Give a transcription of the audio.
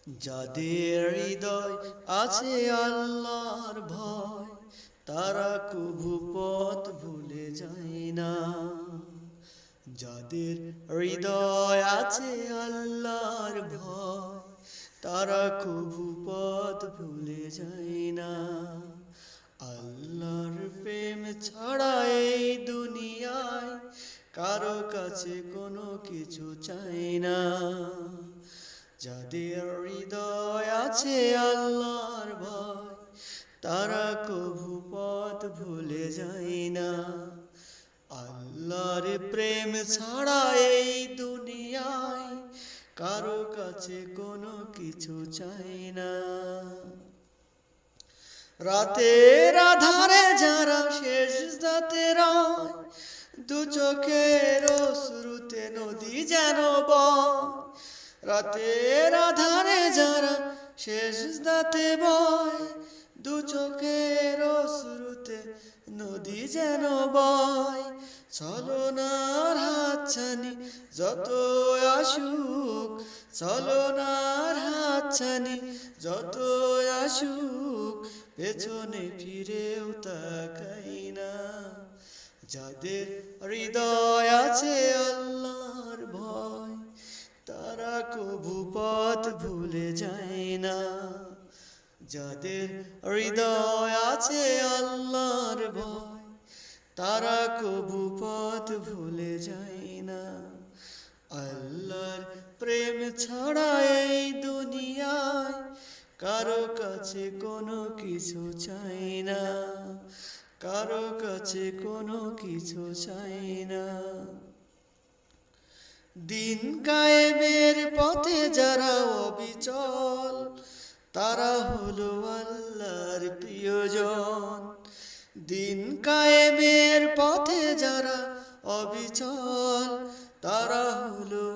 যাদের হৃদয় আছে আল্লাহর ভয়, তারা কভু পথ ভুলে যায় না। যাদের হৃদয় আছে আল্লাহর ভয়, তারা কভু পথ ভুলে যায় না। আল্লাহর প্রেম ছাড়া এই দুনিয়ায় কারো কাছে কোনো কিছু চাই না। যাদের হৃদয় আছে আল্লাহর ভয়, তারা কভু পথ ভুলে যায় না। আল্লাহর প্রেম ছাড়া এই দুনিয়ায় কারো কাছে কোনো কিছু চাই না। রাতের আধারে যারা সেজদাতে রয়, দু চোখের অশ্রুতে নদী যেন বয়। রাতের আধারে যারা সেজদাতে বয়, দু চোখের অশ্রুতে নদী যেন বয়। ছলনার হাতছানি যত আসুক, ছলনার হাতছানি যত আসুক, পেছনে ফিরেও তাকাই না। যাদের হৃদয় আছে আল্লাহর ভয়, তারা কভু পথ ভুলে যায় না। যাদের হৃদয় আছে আল্লাহর ভয়, তারা কভু পথ ভুলে যায় না। আল্লাহর প্রেম ছাড়া এই দুনিয়ায় কারো কাছে কোনো কিছু চাই না, কারো কাছে কোনো কিছু চাই না। দিন কায়েমের পথে যারা অবিচল, তারা হলো আল্লাহর প্রিয়জন। দিন কায়েমের পথে যারা অবিচল, তারা হলো